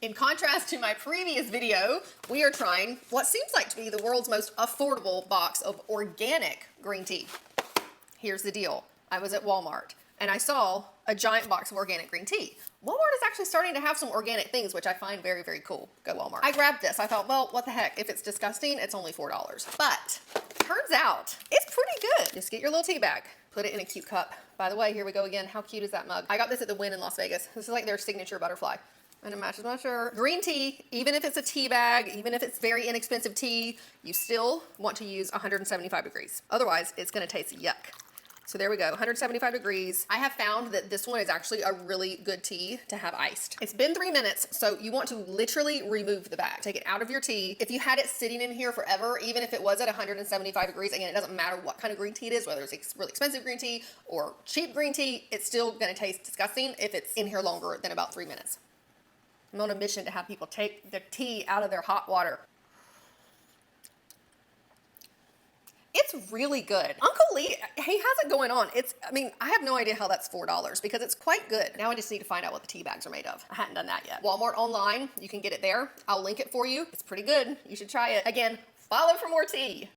In contrast to my previous video, we are trying what seems like to be the world's most affordable box of organic green tea. Here's the deal. I was at Walmart and I saw a giant box of organic green tea. Walmart is actually starting to have some organic things, which I find very, very cool. Go Walmart. I grabbed this. I thought, well, what the heck? If it's disgusting, it's only $4. But turns out it's pretty good. Just get your little tea bag, put it in a cute cup. By the way, here we go again. How cute is that mug? I got this at the Wynn in Las Vegas. This is like their signature butterfly. And it matches my shirt. Green tea, even if it's a tea bag, even if it's very inexpensive tea, you still want to use 175 degrees. Otherwise, it's gonna taste yuck. So there we go, 175 degrees. I have found that this one is actually a really good tea to have iced. It's been 3 minutes, so you want to literally remove the bag. Take it out of your tea. If you had it sitting in here forever, even if it was at 175 degrees, again, it doesn't matter what kind of green tea it is, whether it's really expensive green tea or cheap green tea, it's still gonna taste disgusting if it's in here longer than about 3 minutes. I'm on a mission to have people take the tea out of their hot water. It's really good. Uncle Lee, he has it going on. I have no idea how that's $4 because it's quite good. Now I just need to find out what the tea bags are made of. I hadn't done that yet. Walmart online, you can get it there. I'll link it for you. It's pretty good. You should try it. Again, follow for more tea.